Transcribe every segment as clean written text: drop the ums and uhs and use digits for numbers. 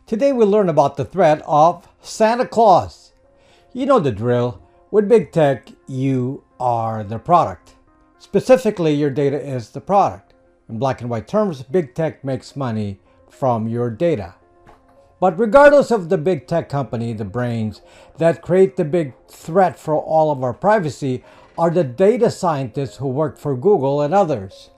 Today we'll learn about the threat of Santa Claus. You know the drill. With big tech, you are the product. Specifically, your data is the product. In black and white terms, big tech makes money from your data. But regardless of the big tech company, the brains that create the big threat for all of our privacy are the data scientists who work for Google and others.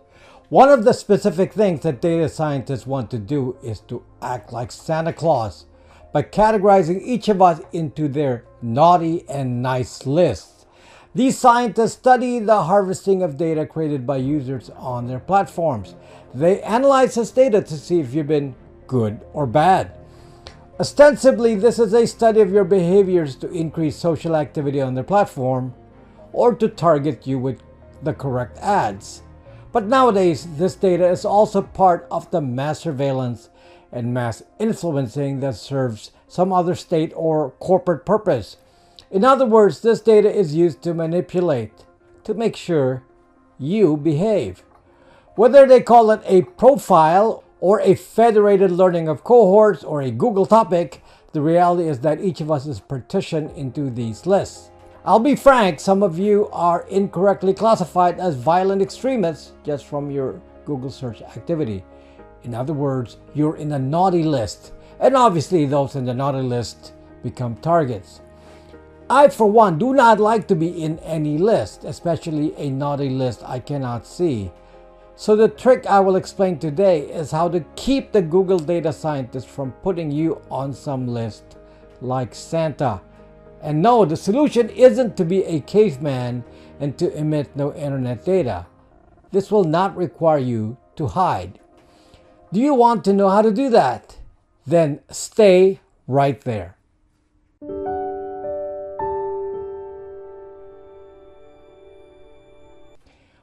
One of the specific things that data scientists want to do is to act like Santa Claus by categorizing each of us into their naughty and nice lists. These scientists study the harvesting of data created by users on their platforms. They analyze this data to see if you've been good or bad. Ostensibly, this is a study of your behaviors to increase social activity on their platform or to target you with the correct ads. But nowadays, this data is also part of the mass surveillance and mass influencing that serves some other state or corporate purpose. In other words, this data is used to manipulate, to make sure you behave. Whether they call it a profile or a federated learning of cohorts or a Google topic, the reality is that each of us is partitioned into these lists. I'll be frank, some of you are incorrectly classified as violent extremists just from your Google search activity. In other words, you're in a naughty list, and obviously those in the naughty list become targets. I, for one, do not like to be in any list, especially a naughty list I cannot see. So the trick I will explain today is how to keep the Google data scientists from putting you on some list like Santa. And no, the solution isn't to be a caveman and to emit no internet data. This will not require you to hide. Do you want to know how to do that? Then stay right there.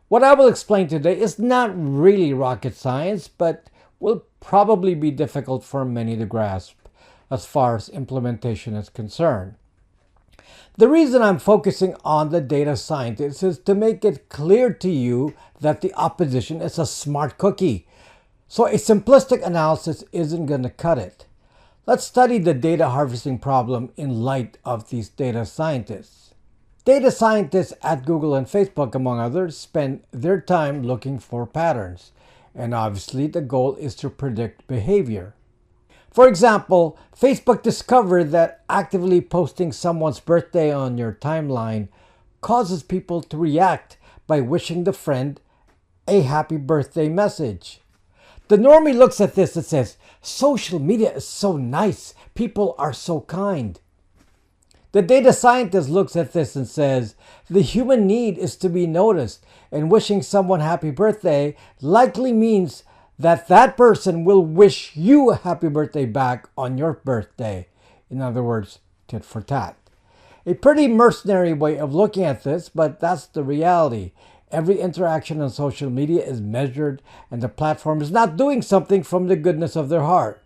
What I will explain today is not really rocket science, but will probably be difficult for many to grasp as far as implementation is concerned. The reason I'm focusing on the data scientists is to make it clear to you that the opposition is a smart cookie. So a simplistic analysis isn't going to cut it. Let's study the data harvesting problem in light of these data scientists. Data scientists at Google and Facebook, among others, spend their time looking for patterns. And obviously the goal is to predict behavior. For example, Facebook discovered that actively posting someone's birthday on your timeline causes people to react by wishing the friend a happy birthday message. The normie looks at this and says, social media is so nice, people are so kind. The data scientist looks at this and says, the human need is to be noticed, and wishing someone happy birthday likely means that person will wish you a happy birthday back on your birthday. In other words, tit for tat. A pretty mercenary way of looking at this, but that's the reality. Every interaction on social media is measured, and the platform is not doing something from the goodness of their heart.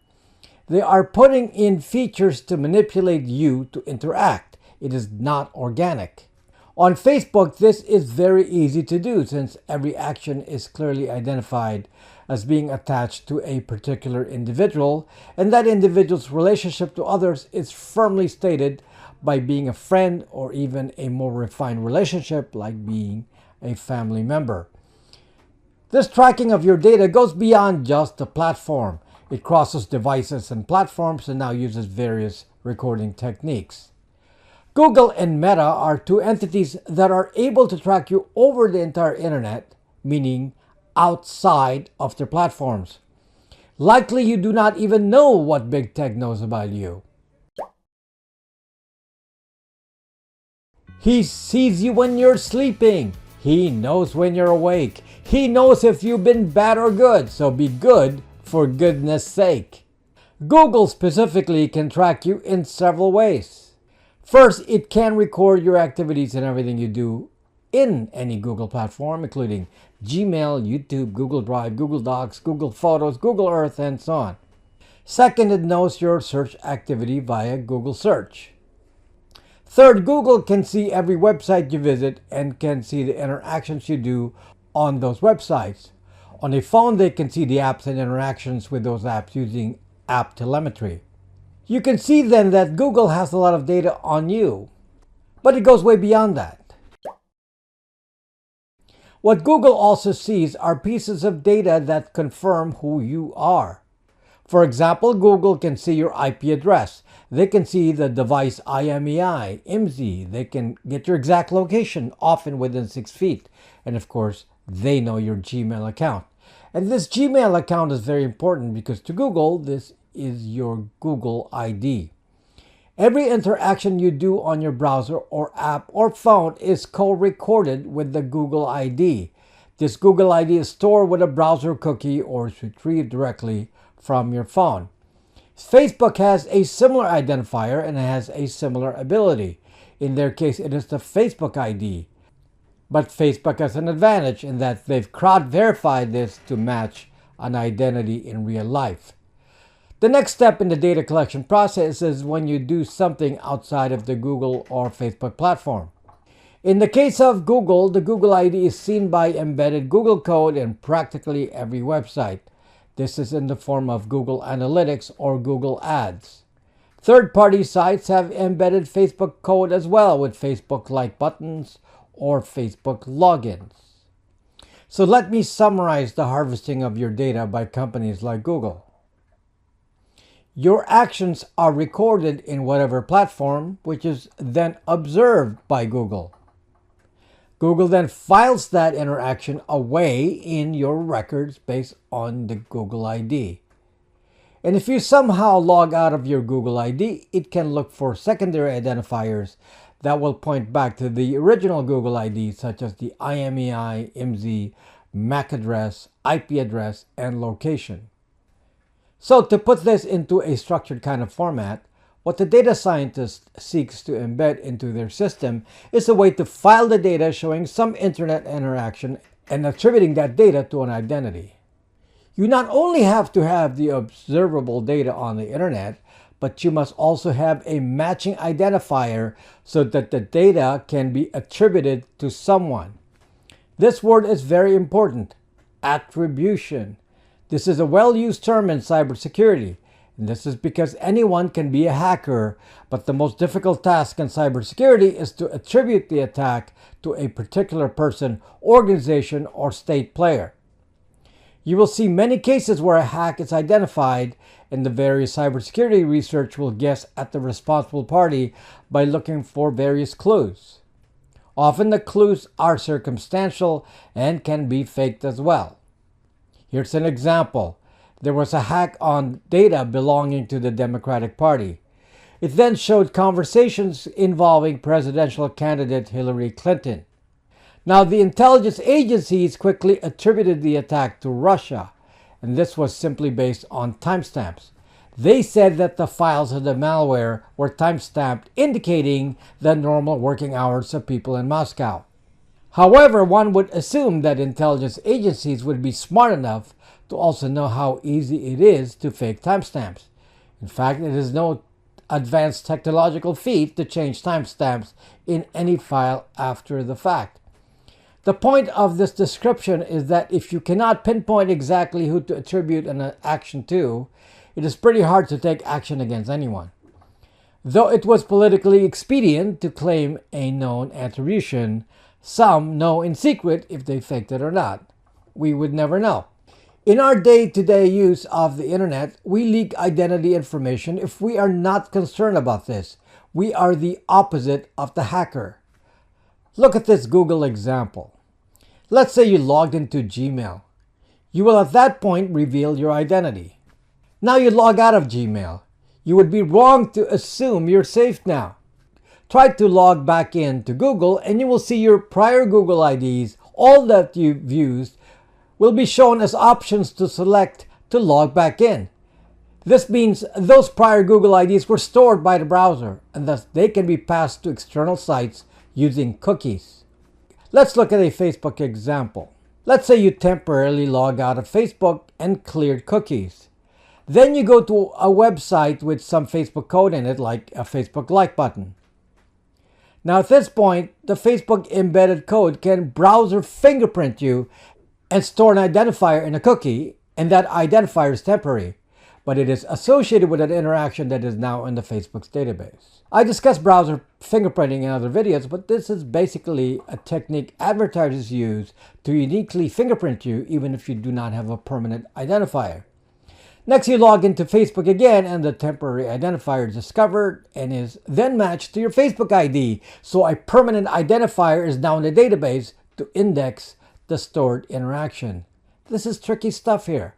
They are putting in features to manipulate you to interact. It is not organic. On Facebook, this is very easy to do since every action is clearly identified as being attached to a particular individual, and that individual's relationship to others is firmly stated by being a friend or even a more refined relationship like being a family member. This tracking of your data goes beyond just the platform. It crosses devices and platforms and now uses various recording techniques. Google and Meta are two entities that are able to track you over the entire internet, meaning outside of their platforms. Likely you do not even know what big tech knows about you. He sees you when you're sleeping. He knows when you're awake. He knows if you've been bad or good, so be good for goodness sake. Google specifically can track you in several ways. First, it can record your activities and everything you do in any Google platform, including Gmail, YouTube, Google Drive, Google Docs, Google Photos, Google Earth, and so on. Second, it knows your search activity via Google Search. Third, Google can see every website you visit and can see the interactions you do on those websites. On a phone, they can see the apps and interactions with those apps using app telemetry. You can see then that Google has a lot of data on you, but it goes way beyond that. What Google also sees are pieces of data that confirm who you are. For example, Google can see your IP address. They can see the device IMEI. They can get your exact location, often within 6 feet. And of course, they know your Gmail account. And this Gmail account is very important because to Google, this is your Google ID. Every interaction you do on your browser or app or phone is co-recorded with the Google ID. This Google ID is stored with a browser cookie or is retrieved directly from your phone. Facebook has a similar identifier and has a similar ability. In their case, it is the Facebook ID. But Facebook has an advantage in that they've crowd-verified this to match an identity in real life. The next step in the data collection process is when you do something outside of the Google or Facebook platform. In the case of Google, the Google ID is seen by embedded Google code in practically every website. This is in the form of Google Analytics or Google Ads. Third-party sites have embedded Facebook code as well with Facebook like buttons or Facebook logins. So let me summarize the harvesting of your data by companies like Google. Your actions are recorded in whatever platform, which is then observed by Google. Google then files that interaction away in your records based on the Google ID. And if you somehow log out of your Google ID, it can look for secondary identifiers that will point back to the original Google ID, such as the IMEI, IMSI, MAC address, IP address, and location. So to put this into a structured kind of format, what the data scientist seeks to embed into their system is a way to file the data showing some internet interaction and attributing that data to an identity. You not only have to have the observable data on the internet, but you must also have a matching identifier so that the data can be attributed to someone. This word is very important, attribution. This is a well-used term in cybersecurity, and this is because anyone can be a hacker, but the most difficult task in cybersecurity is to attribute the attack to a particular person, organization, or state player. You will see many cases where a hack is identified, and the various cybersecurity research will guess at the responsible party by looking for various clues. Often the clues are circumstantial and can be faked as well. Here's an example. There was a hack on data belonging to the Democratic Party. It then showed conversations involving presidential candidate Hillary Clinton. Now, the intelligence agencies quickly attributed the attack to Russia, and this was simply based on timestamps. They said that the files of the malware were timestamped, indicating the normal working hours of people in Moscow. However, one would assume that intelligence agencies would be smart enough to also know how easy it is to fake timestamps. In fact, it is no advanced technological feat to change timestamps in any file after the fact. The point of this description is that if you cannot pinpoint exactly who to attribute an action to, it is pretty hard to take action against anyone. Though it was politically expedient to claim a known attribution, some know in secret if they faked it or not. We would never know. In our day-to-day use of the internet, we leak identity information if we are not concerned about this. We are the opposite of the hacker. Look at this Google example. Let's say you logged into Gmail. You will at that point reveal your identity. Now you log out of Gmail. You would be wrong to assume you're safe now. Try to log back in to Google and you will see your prior Google IDs, all that you've used, will be shown as options to select to log back in. This means those prior Google IDs were stored by the browser and thus they can be passed to external sites using cookies. Let's look at a Facebook example. Let's say you temporarily log out of Facebook and cleared cookies. Then you go to a website with some Facebook code in it, like a Facebook like button. Now at this point, the Facebook embedded code can browser fingerprint you and store an identifier in a cookie, and that identifier is temporary. but it is associated with an interaction that is now in the Facebook's database. I discussed browser fingerprinting in other videos, but this is basically a technique advertisers use to uniquely fingerprint you even if you do not have a permanent identifier. Next, you log into Facebook again and the temporary identifier is discovered and is then matched to your Facebook ID. So a permanent identifier is now in the database to index the stored interaction. This is tricky stuff here.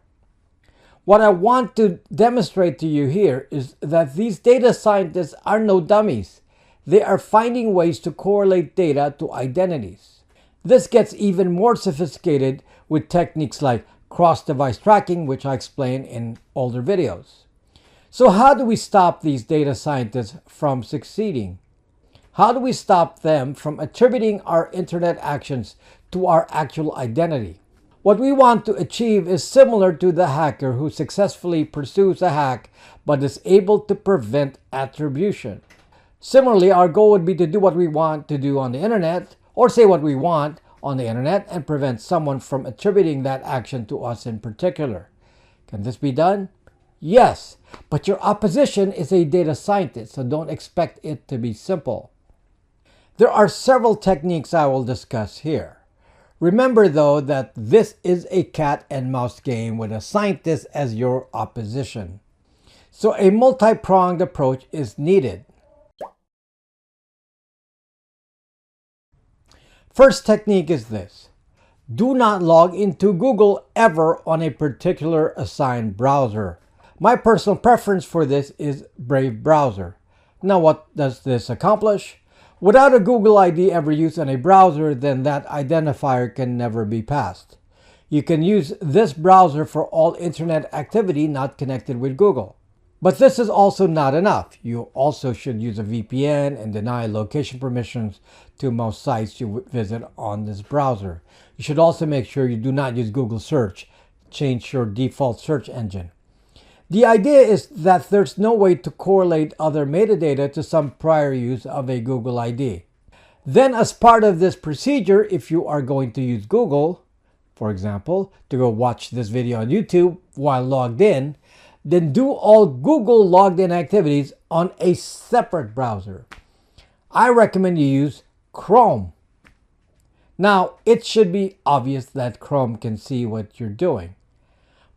What I want to demonstrate to you here is that these data scientists are no dummies. They are finding ways to correlate data to identities. This gets even more sophisticated with techniques like cross-device tracking, which I explained in older videos. So how do we stop these data scientists from succeeding? How do we stop them from attributing our internet actions to our actual identity? What we want to achieve is similar to the hacker who successfully pursues a hack but is able to prevent attribution. Similarly, our goal would be to do what we want to do on the internet or say what we want on the internet and prevent someone from attributing that action to us in particular. Can this be done? Yes, but your opposition is a data scientist, so don't expect it to be simple. There are several techniques I will discuss here. Remember though that this is a cat and mouse game with a scientist as your opposition. So a multi-pronged approach is needed. First technique is this. Do not log into Google ever on a particular assigned browser. My personal preference for this is Brave browser. Now what does this accomplish? Without a Google ID ever used on a browser, then that identifier can never be passed. You can use this browser for all internet activity not connected with Google. But this is also not enough. You also should use a VPN and deny location permissions to most sites you visit on this browser. You should also make sure you do not use Google search. Change your default search engine. The idea is that there's no way to correlate other metadata to some prior use of a Google ID. Then as part of this procedure, if you are going to use Google, for example, to go watch this video on YouTube while logged in, then do all Google logged in activities on a separate browser. I recommend you use Chrome. Now, it should be obvious that Chrome can see what you're doing.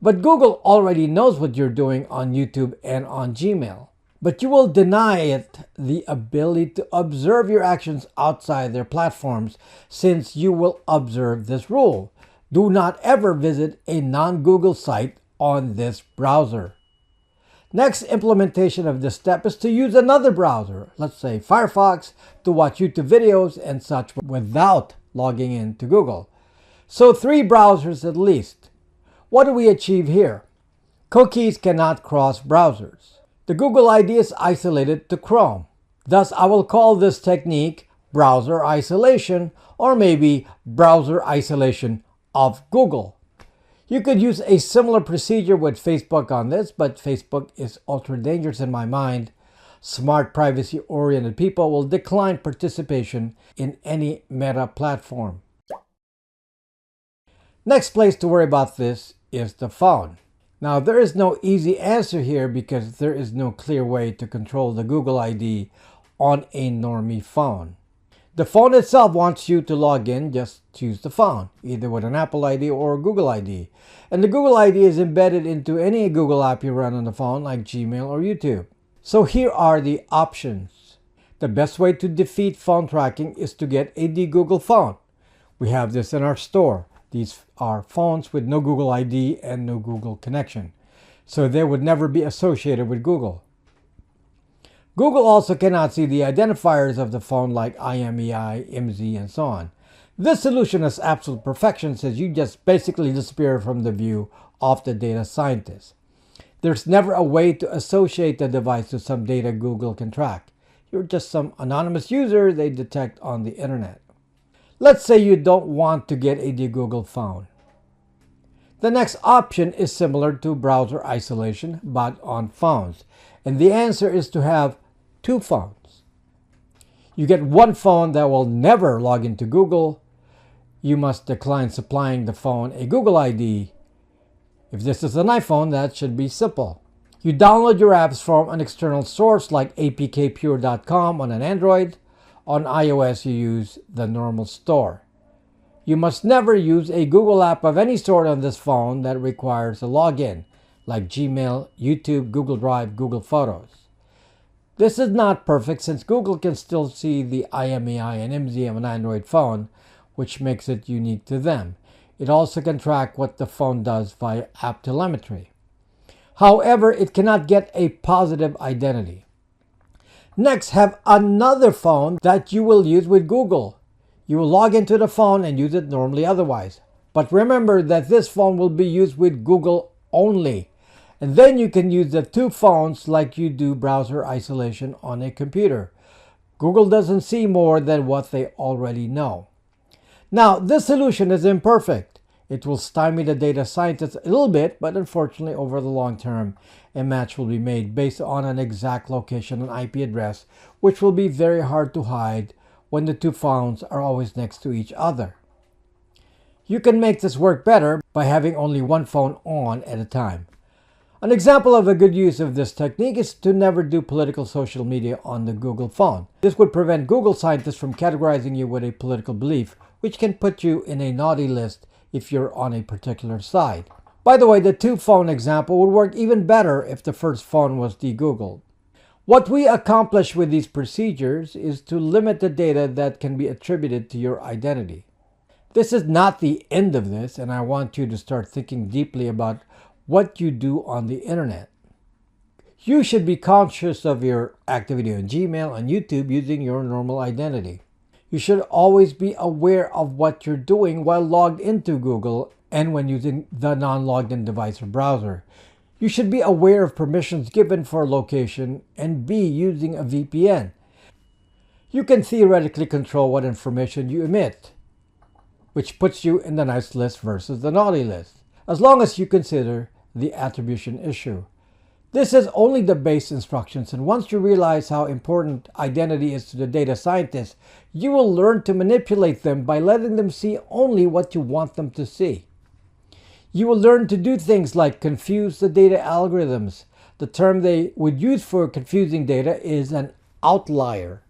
But Google already knows what you're doing on YouTube and on Gmail. But you will deny it the ability to observe your actions outside their platforms since you will observe this rule. Do not ever visit a non-Google site on this browser. Next implementation of this step is to use another browser, let's say Firefox, to watch YouTube videos and such without logging into Google. So 3 browsers at least. What do we achieve here? Cookies cannot cross browsers. The Google ID is isolated to Chrome. Thus, I will call this technique browser isolation or maybe browser isolation of Google. You could use a similar procedure with Facebook on this, but Facebook is ultra dangerous in my mind. Smart, privacy-oriented people will decline participation in any meta platform. Next place to worry about this is the phone. Now, there is no easy answer here because there is no clear way to control the Google ID on a normie phone. The phone itself wants you to log in, just choose the phone, either with an Apple ID or Google ID. And the Google ID is embedded into any Google app you run on the phone like Gmail or YouTube. So here are the options. The best way to defeat phone tracking is to get a de-Google phone. We have this in our store. These are phones with no Google ID and no Google connection. So they would never be associated with Google. Google also cannot see the identifiers of the phone like IMEI, IMSI, and so on. This solution is absolute perfection since you just basically disappear from the view of the data scientist. There's never a way to associate the device to some data Google can track. You're just some anonymous user they detect on the internet. Let's say you don't want to get a de-Google phone. The next option is similar to browser isolation but on phones. And the answer is to have 2 phones. You get one phone that will never log into Google. You must decline supplying the phone a Google ID. If this is an iPhone, that should be simple. You download your apps from an external source like apkpure.com on an Android. On iOS, you use the normal store. You must never use a Google app of any sort on this phone that requires a login, like Gmail, YouTube, Google Drive, Google Photos. This is not perfect since Google can still see the IMEI and IMSI of an Android phone, which makes it unique to them. It also can track what the phone does via app telemetry. However, it cannot get a positive identity. Next, have another phone that you will use with Google. You will log into the phone and use it normally otherwise. But remember that this phone will be used with Google only. And then you can use the two phones like you do browser isolation on a computer. Google doesn't see more than what they already know. Now, this solution is imperfect. It will stymie the data scientists a little bit, but unfortunately over the long term, a match will be made based on an exact location and IP address, which will be very hard to hide when the two phones are always next to each other. You can make this work better by having only one phone on at a time. An example of a good use of this technique is to never do political social media on the Google phone. This would prevent Google scientists from categorizing you with a political belief, which can put you in a naughty list if you're on a particular side. By the way, the two phone example would work even better if the first phone was de-Googled. What we accomplish with these procedures is to limit the data that can be attributed to your identity. This is not the end of this, and I want you to start thinking deeply about what you do on the internet. You should be conscious of your activity on Gmail and YouTube using your normal identity. You should always be aware of what you're doing while logged into Google and when using the non-logged in device or browser. You should be aware of permissions given for location and be using a VPN. You can theoretically control what information you emit, which puts you in the nice list versus the naughty list, as long as you consider the attribution issue. This is only the base instructions, and once you realize how important identity is to the data scientists, you will learn to manipulate them by letting them see only what you want them to see. You will learn to do things like confuse the data algorithms. The term they would use for confusing data is an outlier.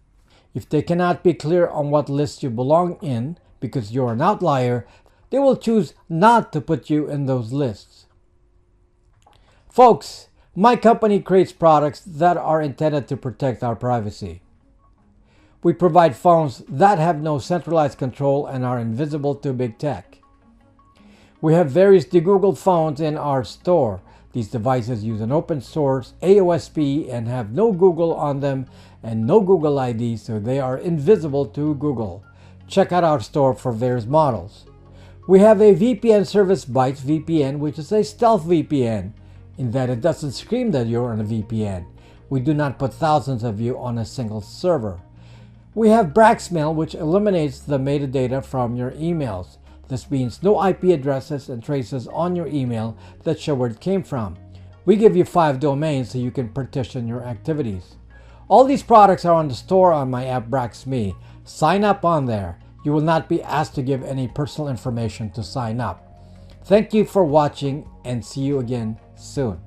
If they cannot be clear on what list you belong in because you're an outlier, they will choose not to put you in those lists. Folks, my company creates products that are intended to protect our privacy. We provide phones that have no centralized control and are invisible to big tech. We have various de-Googled phones in our store. These devices use an open source AOSP and have no Google on them and no Google ID, so they are invisible to Google. Check out our store for various models. We have a VPN service, Bytes VPN, which is a stealth VPN, in that it doesn't scream that you're on a VPN. We do not put thousands of you on a single server. We have Braxmail, which eliminates the metadata from your emails. This means no IP addresses and traces on your email that show where it came from. We give you 5 domains so you can partition your activities. All these products are on the store on my app BraxMe. Sign up on there. You will not be asked to give any personal information to sign up. Thank you for watching and see you again soon.